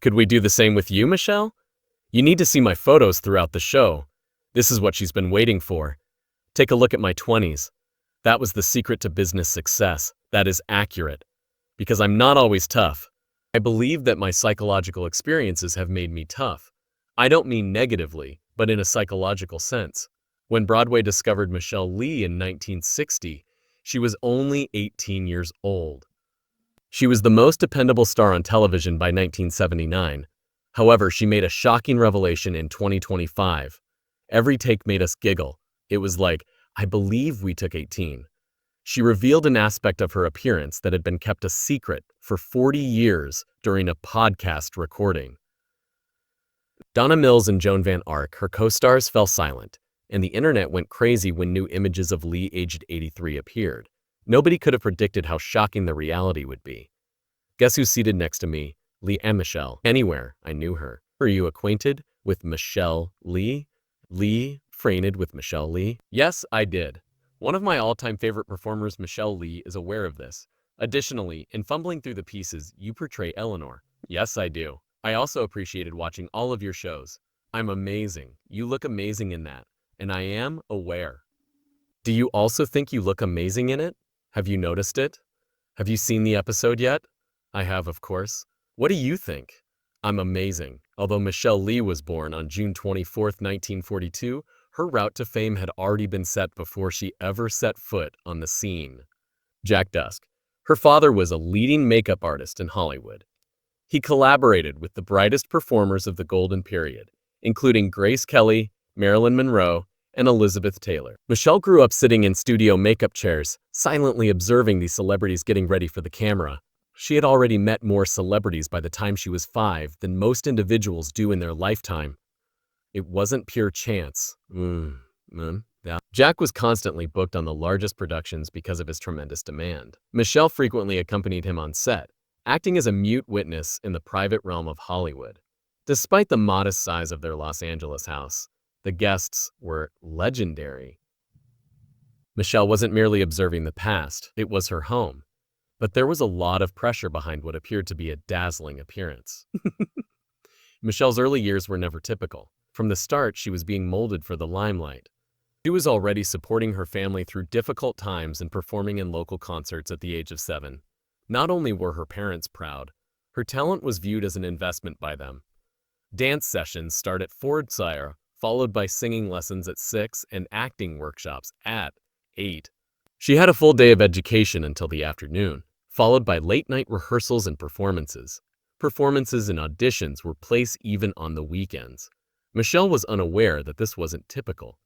Could we do the same with you, Michelle? You need to see my photos throughout the show. This is what she's been waiting for. Take a look at my 20s. That was the secret to business success. That is accurate. Because I'm not always tough. I believe that my psychological experiences have made me tough. I don't mean negatively, but in a psychological sense. When Broadway discovered Michele Lee in 1960, she was only 18 years old. She was the most dependable star on television by 1979. However, she made a shocking revelation in 2025. Every take made us giggle. It was like, I believe we took 18. She revealed an aspect of her appearance that had been kept a secret for 40 years during a podcast recording. Donna Mills and Joan Van Ark, her co-stars, fell silent, and the internet went crazy when new images of Lee aged 83 appeared. Nobody could have predicted how shocking the reality would be. Guess who's seated next to me? Lee and Michelle. Anywhere, I knew her. Are you acquainted with Michele Lee? Lee acquainted with Michele Lee? Yes, I did. One of my all-time favorite performers, Michele Lee, is aware of this. Additionally, in fumbling through the pieces, you portray Eleanor. Yes, I do. I also appreciated watching all of your shows. I'm amazing. You look amazing in that. And I am aware. Do you also think you look amazing in it? Have you noticed it? Have you seen the episode yet? I have, of course. What do you think? I'm amazing. Although Michele Lee was born on June 24, 1942, her route to fame had already been set before she ever set foot on the scene. Jack Dusk. Her father was a leading makeup artist in Hollywood. He collaborated with the brightest performers of the Golden Period, including Grace Kelly, Marilyn Monroe, and Elizabeth Taylor. Michele grew up sitting in studio makeup chairs, silently observing these celebrities getting ready for the camera. She had already met more celebrities by the time she was 5 than most individuals do in their lifetime. It wasn't pure chance. Jack was constantly booked on the largest productions because of his tremendous demand. Michele frequently accompanied him on set, acting as a mute witness in the private realm of Hollywood. Despite the modest size of their Los Angeles house, the guests were legendary. Michele wasn't merely observing the past, it was her home. But there was a lot of pressure behind what appeared to be a dazzling appearance. Michelle's early years were never typical. From the start, she was being molded for the limelight. She was already supporting her family through difficult times and performing in local concerts at the age of 7. Not only were her parents proud, her talent was viewed as an investment by them. Dance sessions start at Fordsire, followed by singing lessons at 6 and acting workshops at 8. She had a full day of education until the afternoon, followed by late-night rehearsals and performances. Performances and auditions were placed even on the weekends. Michele was unaware that this wasn't typical.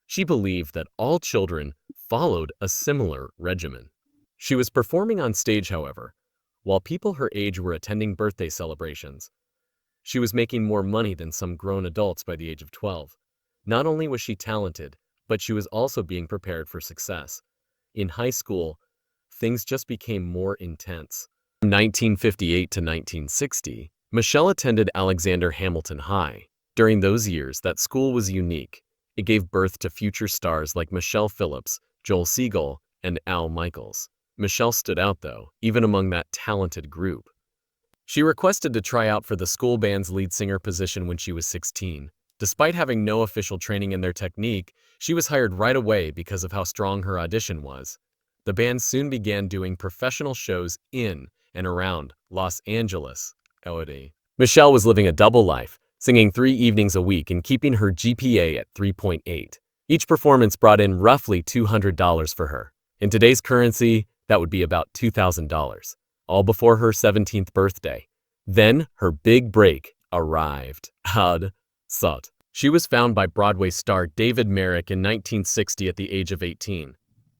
She believed that all children followed a similar regimen. She was performing on stage, however, while people her age were attending birthday celebrations. She was making more money than some grown adults by the age of 12. Not only was she talented, but she was also being prepared for success. In high school, things just became more intense. From 1958 to 1960, Michele attended Alexander Hamilton High. During those years, that school was unique. It gave birth to future stars like Michelle Phillips, Joel Siegel, and Al Michaels. Michele stood out, though, even among that talented group. She requested to try out for the school band's lead singer position when she was 16. Despite having no official training in their technique, she was hired right away because of how strong her audition was. The band soon began doing professional shows in and around Los Angeles. Michele was living a double life, singing 3 evenings a week and keeping her GPA at 3.8. Each performance brought in roughly $200 for her. In today's currency, that would be about $2,000, all before her 17th birthday. Then her big break arrived. She was found by Broadway star David Merrick in 1960 at the age of 18.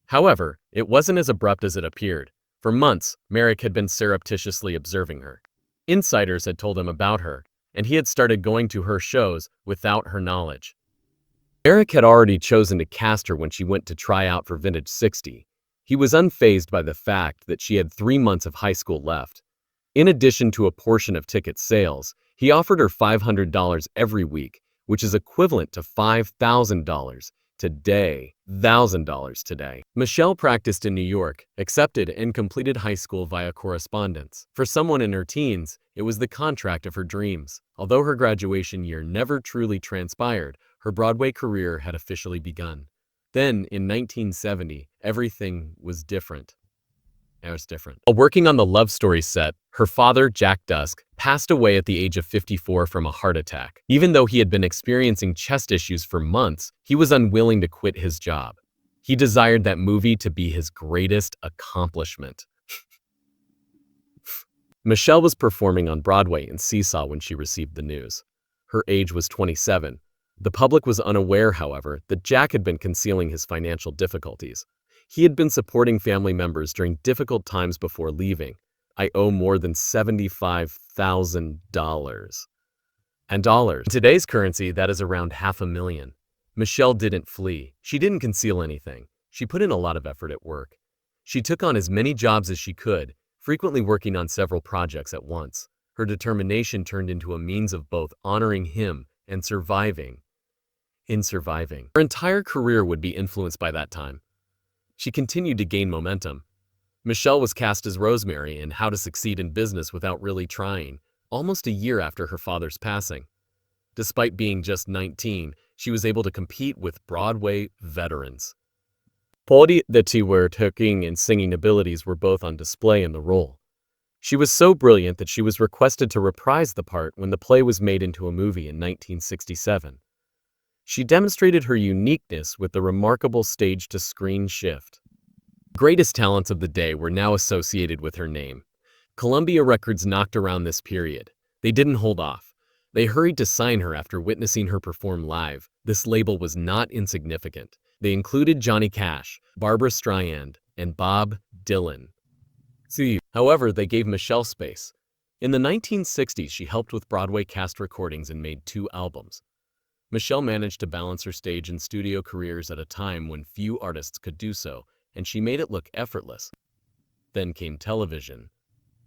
However, it wasn't as abrupt as it appeared. For months, Merrick had been surreptitiously observing her. Insiders had told him about her, and he had started going to her shows without her knowledge. Merrick had already chosen to cast her when she went to try out for Vintage 60. He was unfazed by the fact that she had 3 months of high school left. In addition to a portion of ticket sales, he offered her $500 every week, which is equivalent to $5,000, today. $1,000 today. Michele practiced in New York, accepted and completed high school via correspondence. For someone in her teens, it was the contract of her dreams. Although her graduation year never truly transpired, her Broadway career had officially begun. Then, in 1970, everything was different. While working on the Love Story set, her father, Jack Dusk, passed away at the age of 54 from a heart attack. Even though he had been experiencing chest issues for months, he was unwilling to quit his job. He desired that movie to be his greatest accomplishment. Michele was performing on Broadway in Seesaw when she received the news. Her age was 27. The public was unaware, however, that Jack had been concealing his financial difficulties. He had been supporting family members during difficult times before leaving. "I owe more than $75,000. In today's currency, that is around $500,000. Michele didn't flee. She didn't conceal anything. She put in a lot of effort at work. She took on as many jobs as she could, frequently working on several projects at once. Her determination turned into a means of both honoring him and surviving. Her entire career would be influenced by that time. She continued to gain momentum. Michele was cast as Rosemary in How to Succeed in Business Without Really Trying, almost a year after her father's passing. Despite being just 19, she was able to compete with Broadway veterans. The acting and singing abilities were both on display in the role. She was so brilliant that she was requested to reprise the part when the play was made into a movie in 1967. She demonstrated her uniqueness with the remarkable stage-to-screen shift. The greatest talents of the day were now associated with her name. Columbia Records knocked around this period. They didn't hold off. They hurried to sign her after witnessing her perform live. This label was not insignificant. They included Johnny Cash, Barbra Streisand, and Bob Dylan. However, they gave Michele space. In the 1960s, she helped with Broadway cast recordings and made 2 albums. Michele managed to balance her stage and studio careers at a time when few artists could do so, and she made it look effortless. Then came television.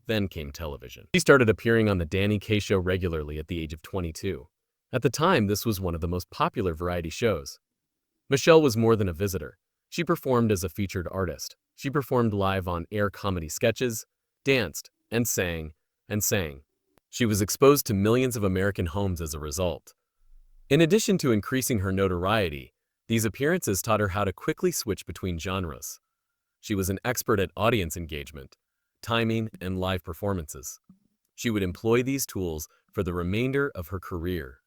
She started appearing on the Danny Kaye Show regularly at the age of 22. At the time, this was one of the most popular variety shows. Michele was more than a visitor. She performed as a featured artist. She performed live on-air comedy sketches, danced, and sang. She was exposed to millions of American homes as a result. In addition to increasing her notoriety, these appearances taught her how to quickly switch between genres. She was an expert at audience engagement, timing, and live performances. She would employ these tools for the remainder of her career.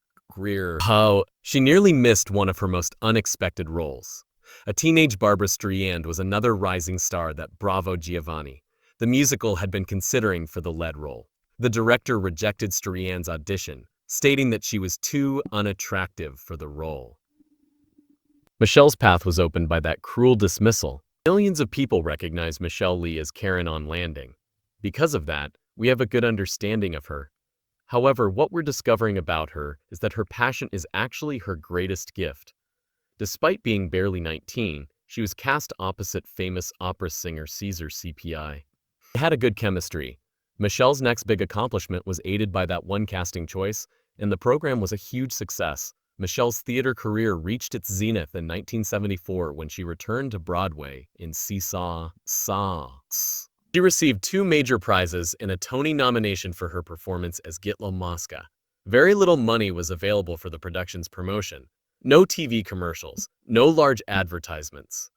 She nearly missed one of her most unexpected roles. A teenage Barbra Streisand was another rising star that Bravo Giovanni, the musical, had been considering for the lead role. The director rejected Streisand's audition, stating that she was too unattractive for the role. Michele's path was opened by that cruel dismissal. Millions of people recognize Michele Lee as Karen on Landing. Because of that, we have a good understanding of her. However, what we're discovering about her is that her passion is actually her greatest gift. Despite being barely 19, she was cast opposite famous opera singer Caesar CPI. They had a good chemistry. Michele's next big accomplishment was aided by that one casting choice, and the program was a huge success. Michele's theater career reached its zenith in 1974 when she returned to Broadway in Seesaw. She received 2 major prizes and a Tony nomination for her performance as Gitla Mosca. Very little money was available for the production's promotion. No TV commercials, no large advertisements.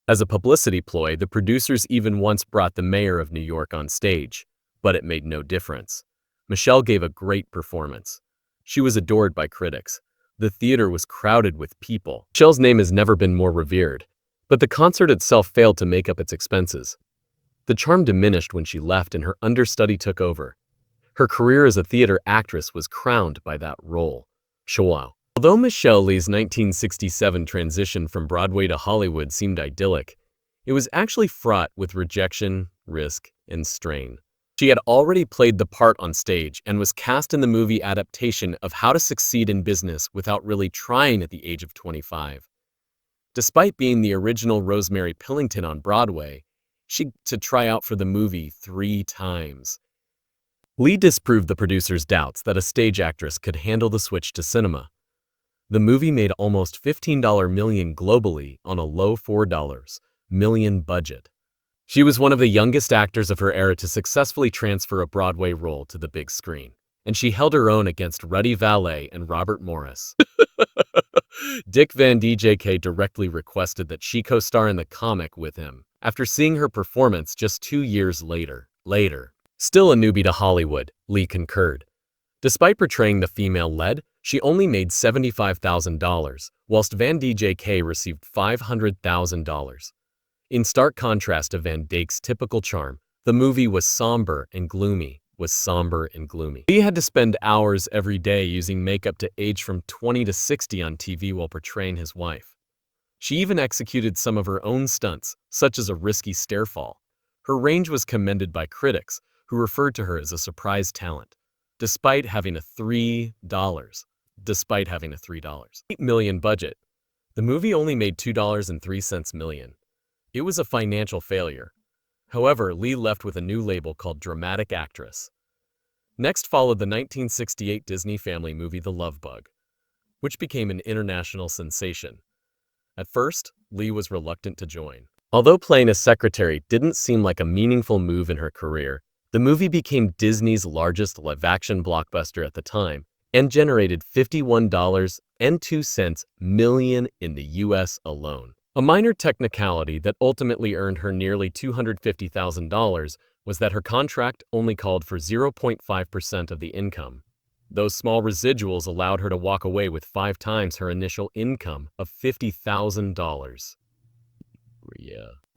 As a publicity ploy, the producers even once brought the mayor of New York on stage, but it made no difference. Michele gave a great performance. She was adored by critics. The theater was crowded with people. Michele's name has never been more revered, but the concert itself failed to make up its expenses. The charm diminished when she left and her understudy took over. Her career as a theater actress was crowned by that role. Although Michele Lee's 1967 transition from Broadway to Hollywood seemed idyllic, it was actually fraught with rejection, risk, and strain. She had already played the part on stage and was cast in the movie adaptation of How to Succeed in Business Without Really Trying at the age of 25. Despite being the original Rosemary Pillington on Broadway, she had to try out for the movie 3 times. Lee disproved the producers' doubts that a stage actress could handle the switch to cinema. The movie made almost $15 million globally on a low $4 million budget. She was one of the youngest actors of her era to successfully transfer a Broadway role to the big screen, and she held her own against Ruddy Valet and Robert Morris. Dick Van Dyke directly requested that she co-star in the comic with him, after seeing her performance just 2 years later. Still a newbie to Hollywood, Lee concurred. Despite portraying the female lead, she only made $75,000, whilst Van Dyke received $500,000. In stark contrast to Van Dyke's typical charm, the movie was somber and gloomy. Lee had to spend hours every day using makeup to age from 20 to 60 on TV while portraying his wife. She even executed some of her own stunts, such as a risky stairfall. Her range was commended by critics, who referred to her as a surprise talent, despite having a $3 $8 million budget. The movie only made $2.03 million. It was a financial failure. However, Lee left with a new label called Dramatic Actress. Next followed the 1968 Disney family movie The Love Bug, which became an international sensation. At first, Lee was reluctant to join. Although playing a secretary didn't seem like a meaningful move in her career, the movie became Disney's largest live-action blockbuster at the time and generated $51.02 million in the US alone. A minor technicality that ultimately earned her nearly $250,000 was that her contract only called for 0.5% of the income. Those small residuals allowed her to walk away with 5 times her initial income of $50,000.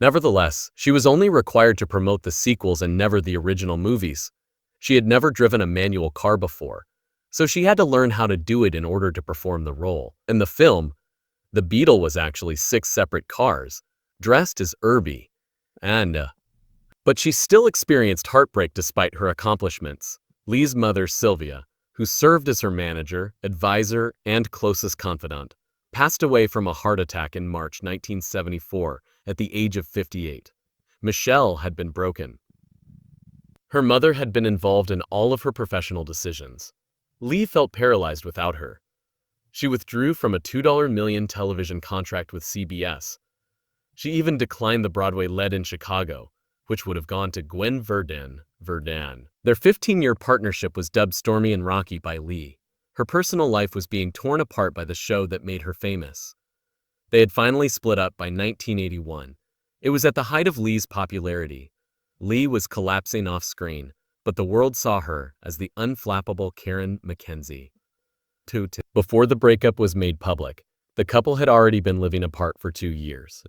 Nevertheless, she was only required to promote the sequels and never the original movies. She had never driven a manual car before, so she had to learn how to do it in order to perform the role. In the film, the Beetle was actually 6 separate cars, dressed as Herbie, but she still experienced heartbreak despite her accomplishments. Lee's mother, Sylvia, who served as her manager, advisor, and closest confidant, passed away from a heart attack in March 1974 at the age of 58. Michele had been broken. Her mother had been involved in all of her professional decisions. Lee felt paralyzed without her. She withdrew from a $2 million television contract with CBS. She even declined the Broadway lead in Chicago, which would have gone to Gwen Verdon. Their 15-year partnership was dubbed stormy and rocky by Lee. Her personal life was being torn apart by the show that made her famous. They had finally split up by 1981. It was at the height of Lee's popularity. Lee was collapsing off screen, but the world saw her as the unflappable Karen McKenzie. Before the breakup was made public, the couple had already been living apart for 2 years.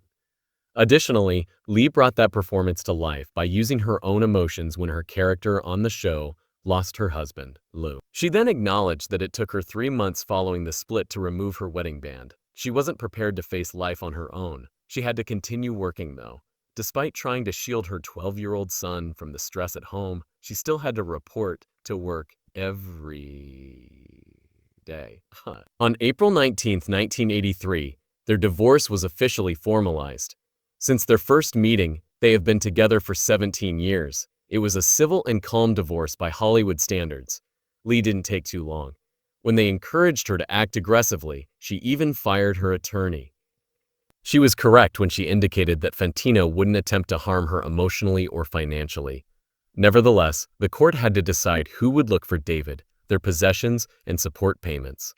Additionally, Lee brought that performance to life by using her own emotions when her character on the show lost her husband, Lou. She then acknowledged that it took her 3 months following the split to remove her wedding band. She wasn't prepared to face life on her own. She had to continue working, though. Despite trying to shield her 12-year-old son from the stress at home, she still had to report to work every day. On April 19, 1983, their divorce was officially formalized. Since their first meeting, they have been together for 17 years. It was a civil and calm divorce by Hollywood standards. Lee didn't take too long. When they encouraged her to act aggressively, she even fired her attorney. She was correct when she indicated that Fantino wouldn't attempt to harm her emotionally or financially. Nevertheless, the court had to decide who would look for David, their possessions, and support payments.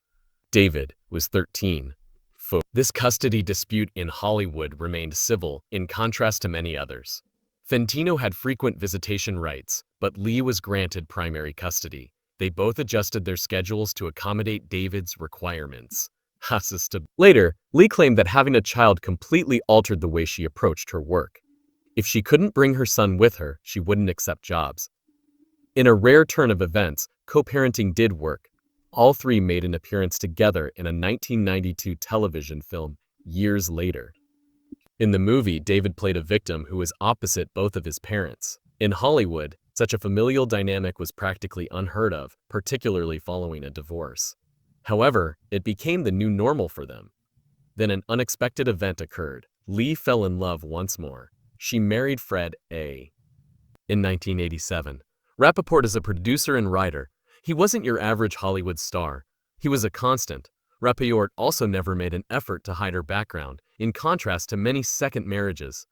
David was 13. This custody dispute in Hollywood remained civil, in contrast to many others. Fantino had frequent visitation rights, but Lee was granted primary custody. They both adjusted their schedules to accommodate David's requirements. Later, Lee claimed that having a child completely altered the way she approached her work. If she couldn't bring her son with her, she wouldn't accept jobs. In a rare turn of events, co-parenting did work. All three made an appearance together in a 1992 television film years later. In the movie, David played a victim who was opposite both of his parents. In Hollywood, such a familial dynamic was practically unheard of, particularly following a divorce. However, it became the new normal for them. Then an unexpected event occurred. Lee fell in love once more. She married Fred A. In 1987. Rappaport is a producer and writer. He wasn't your average Hollywood star. He was a constant, Rapaport also never made an effort to hide her background, in contrast to many second marriages.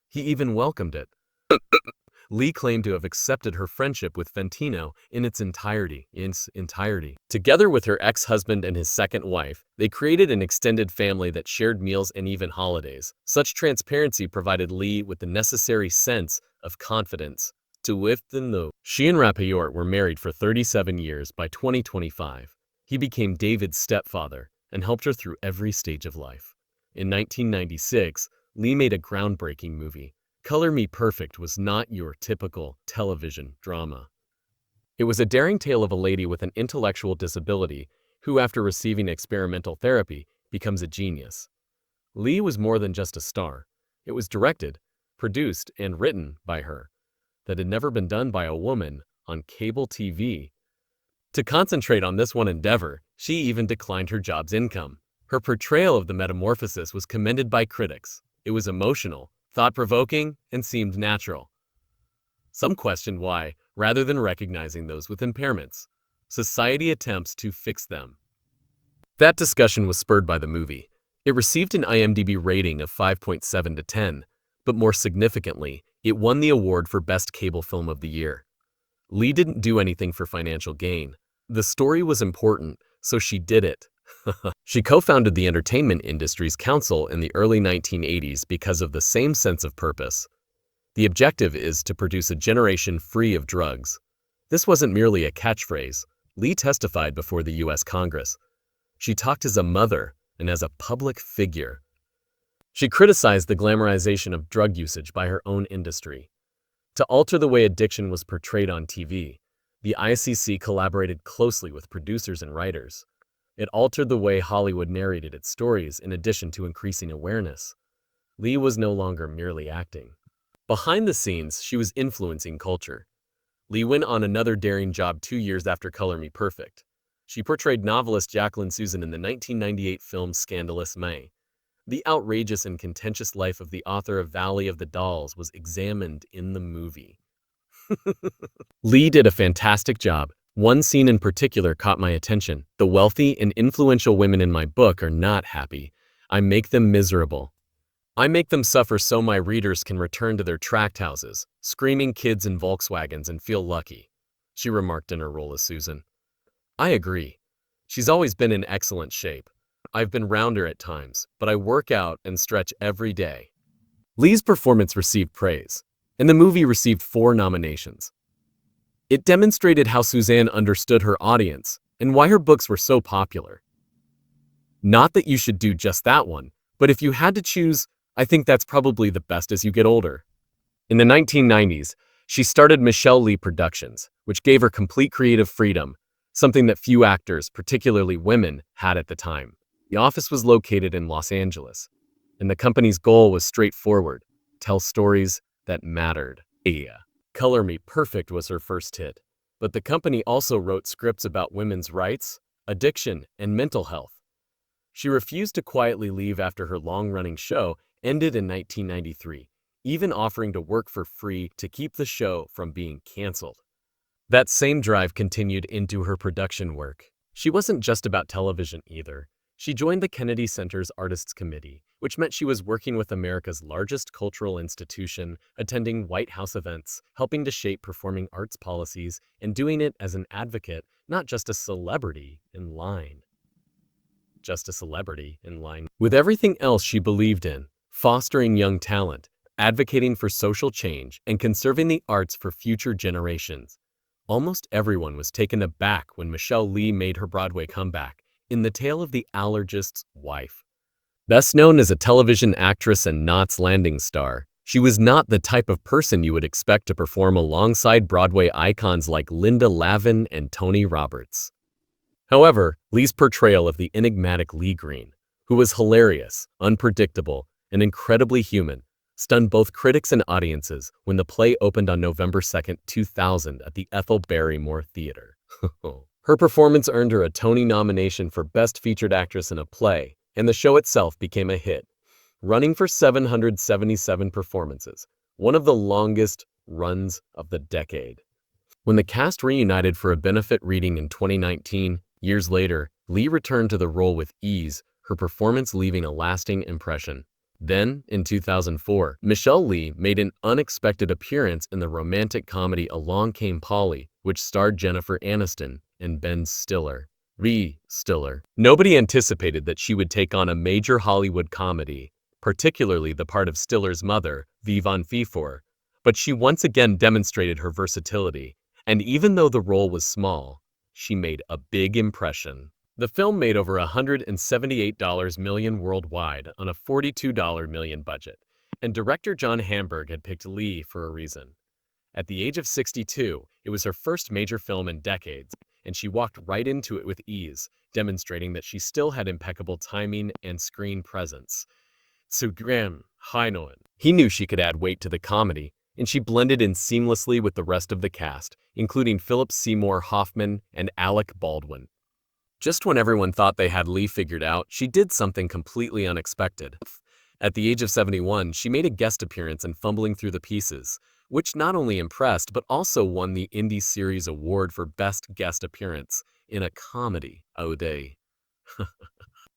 He even welcomed it. Lee claimed to have accepted her friendship with Fantino in its entirety. Together with her ex-husband and his second wife, they created an extended family that shared meals and even holidays. Such transparency provided Lee with the necessary sense of confidence to live in the. She and Rapaport were married for 37 years. By 2025, he became David's stepfather and helped her through every stage of life. In 1996, Lee made a groundbreaking movie. Color Me Perfect was not your typical television drama. It was a daring tale of a lady with an intellectual disability who, after receiving experimental therapy, becomes a genius. Lee was more than just a star. It was directed, produced, and written by her. That had never been done by a woman on cable TV. To concentrate on this one endeavor, she even declined her job's income. Her portrayal of the metamorphosis was commended by critics. It was emotional, thought-provoking, and seemed natural. Some questioned why, rather than recognizing those with impairments, society attempts to fix them. That discussion was spurred by the movie. It received an IMDb rating of 5.7 to 10, but more significantly, it won the award for Best Cable Film of the Year. Lee didn't do anything for financial gain. The story was important, so she did it. She co-founded the Entertainment Industries Council in the early 1980s because of the same sense of purpose. The objective is to produce a generation free of drugs. This wasn't merely a catchphrase. Lee testified before the U.S. Congress. She talked as a mother and as a public figure. She criticized the glamorization of drug usage by her own industry. To alter the way addiction was portrayed on TV, the ICC collaborated closely with producers and writers. It altered the way Hollywood narrated its stories in addition to increasing awareness. Lee was no longer merely acting. Behind the scenes, she was influencing culture. Lee went on another daring job 2 years after Color Me Perfect. She portrayed novelist Jacqueline Susan in the 1998 film Scandalous May. The outrageous and contentious life of the author of Valley of the Dolls was examined in the movie. Lee did a fantastic job. One scene in particular caught my attention. The wealthy and influential women in my book are not happy. I make them miserable. I make them suffer so my readers can return to their tract houses, screaming kids in Volkswagens and feel lucky, she remarked in her role as Susan. I agree. She's always been in excellent shape. I've been rounder at times, but I work out and stretch every day. Lee's performance received praise, and the movie received 4 nominations. It demonstrated how Suzanne understood her audience and why her books were so popular. Not that you should do just that one, but if you had to choose, I think that's probably the best as you get older. In the 1990s, she started Michele Lee Productions, which gave her complete creative freedom, something that few actors, particularly women, had at the time. The office was located in Los Angeles, and the company's goal was straightforward: tell stories that mattered. Color Me Perfect was her first hit, but the company also wrote scripts about women's rights, addiction, and mental health. She refused to quietly leave after her long-running show ended in 1993, even offering to work for free to keep the show from being canceled. That same drive continued into her production work. She wasn't just about television either. She joined the Kennedy Center's Artists Committee, which meant she was working with America's largest cultural institution, attending White House events, helping to shape performing arts policies, and doing it as an advocate, not just a celebrity in line. With everything else she believed in: fostering young talent, advocating for social change, and conserving the arts for future generations. Almost everyone was taken aback when Michele Lee made her Broadway comeback in The Tale of the Allergist's Wife. Best known as a television actress and Knots Landing star, she was not the type of person you would expect to perform alongside Broadway icons like Linda Lavin and Tony Roberts. However, Lee's portrayal of the enigmatic Lee Green, who was hilarious, unpredictable, and incredibly human, stunned both critics and audiences when the play opened on November 2, 2000 at the Ethel Barrymore Theater. Her performance earned her a Tony nomination for Best Featured Actress in a Play, and the show itself became a hit, running for 777 performances, one of the longest runs of the decade. When the cast reunited for a benefit reading in 2019, years later, Lee returned to the role with ease, her performance leaving a lasting impression. Then, in 2004, Michele Lee made an unexpected appearance in the romantic comedy Along Came Polly, which starred Jennifer Aniston and Ben Stiller. Stiller. Nobody anticipated that she would take on a major Hollywood comedy, particularly the part of Stiller's mother, Vivon Fefor, but she once again demonstrated her versatility, and even though the role was small, she made a big impression. The film made over $178 million worldwide on a $42 million budget, and director John Hamburg had picked Lee for a reason. At the age of 62, it was her first major film in decades, and she walked right into it with ease, demonstrating that she still had impeccable timing and screen presence. Sugram Hainoan. He knew she could add weight to the comedy, and she blended in seamlessly with the rest of the cast, including Philip Seymour Hoffman and Alec Baldwin. Just when everyone thought they had Lee figured out, she did something completely unexpected. At the age of 71, she made a guest appearance in Fumbling Through the Pieces, which not only impressed but also won the Indie Series Award for Best Guest Appearance in a Comedy. Oh, day.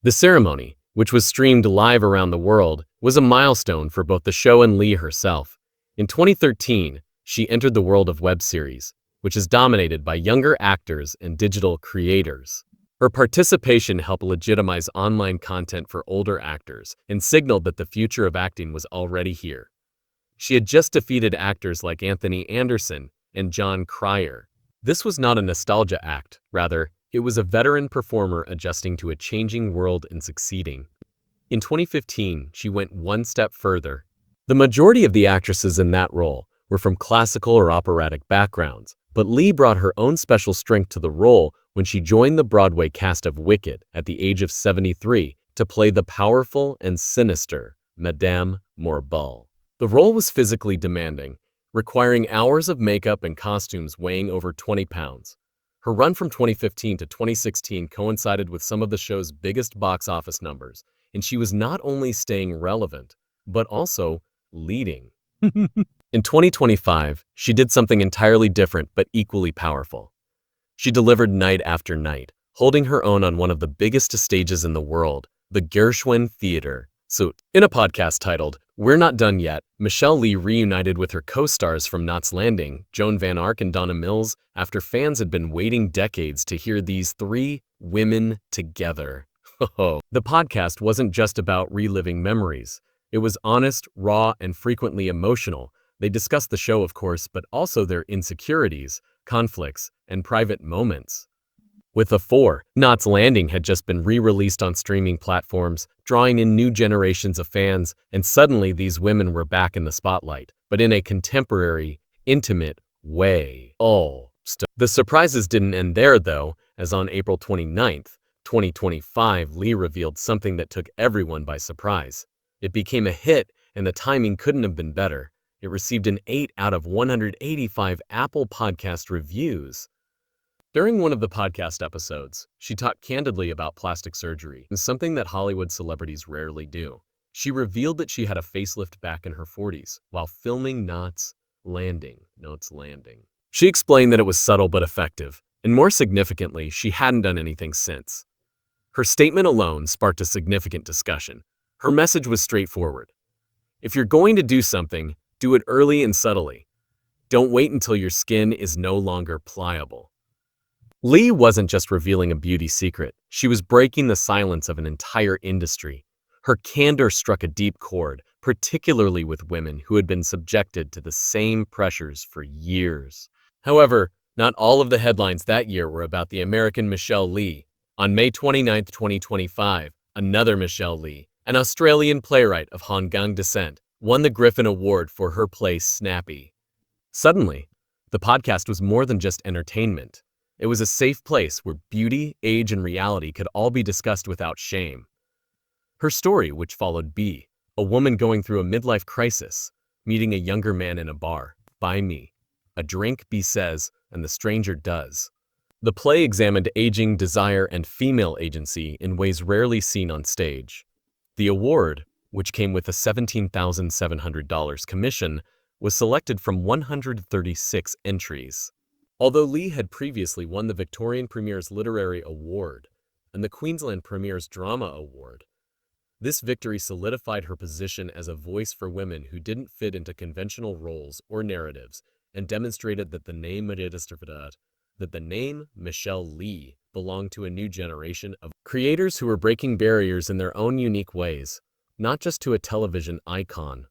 The ceremony, which was streamed live around the world, was a milestone for both the show and Lee herself. In 2013, she entered the world of web series, which is dominated by younger actors and digital creators. Her participation helped legitimize online content for older actors and signaled that the future of acting was already here. She had just defeated actors like Anthony Anderson and John Cryer. This was not a nostalgia act, rather, it was a veteran performer adjusting to a changing world and succeeding. In 2015, she went one step further. The majority of the actresses in that role were from classical or operatic backgrounds, but Lee brought her own special strength to the role when she joined the Broadway cast of Wicked at the age of 73 to play the powerful and sinister Madame Morble. The role was physically demanding, requiring hours of makeup and costumes weighing over 20 pounds. Her run from 2015 to 2016 coincided with some of the show's biggest box office numbers, and she was not only staying relevant, but also leading. In 2025, she did something entirely different but equally powerful. She delivered night after night, holding her own on one of the biggest stages in the world, the Gershwin Theater. So, in a podcast titled, We're Not Done Yet, Michele Lee reunited with her co-stars from Knots Landing, Joan Van Ark and Donna Mills, after fans had been waiting decades to hear these three women together. The podcast wasn't just about reliving memories. It was honest, raw, and frequently emotional. They discussed the show, of course, but also their insecurities, conflicts, and private moments. With The Four, Knots Landing had just been re-released on streaming platforms, drawing in new generations of fans, and suddenly these women were back in the spotlight, but in a contemporary, intimate way. The surprises didn't end there, though, as on April 29th, 2025, Lee revealed something that took everyone by surprise. It became a hit, and the timing couldn't have been better. It received an 8 out of 185 Apple Podcast reviews. During one of the podcast episodes, she talked candidly about plastic surgery, something that Hollywood celebrities rarely do. She revealed that she had a facelift back in her 40s while filming Knots Landing. She explained that it was subtle but effective, and more significantly, she hadn't done anything since. Her statement alone sparked a significant discussion. Her message was straightforward. If you're going to do something, do it early and subtly. Don't wait until your skin is no longer pliable. Lee wasn't just revealing a beauty secret. She was breaking the silence of an entire industry. Her candor struck a deep chord, particularly with women who had been subjected to the same pressures for years. However, not all of the headlines that year were about the American Michele Lee. On May 29, 2025, another Michele Lee, an Australian playwright of Hong Kong descent, won the Griffin Award for her play Snappy. Suddenly, the podcast was more than just entertainment. It was a safe place where beauty, age, and reality could all be discussed without shame. Her story, which followed B, a woman going through a midlife crisis, meeting a younger man in a bar, buy me a drink, B says, and the stranger does. The play examined aging, desire, and female agency in ways rarely seen on stage. The award, which came with a $17,700 commission, was selected from 136 entries. Although Lee had previously won the Victorian Premier's Literary Award, and the Queensland Premier's Drama Award. This victory solidified her position as a voice for women who didn't fit into conventional roles or narratives and demonstrated that the name Michelle Lee belonged to a new generation of creators who were breaking barriers in their own unique ways, not just to a television icon.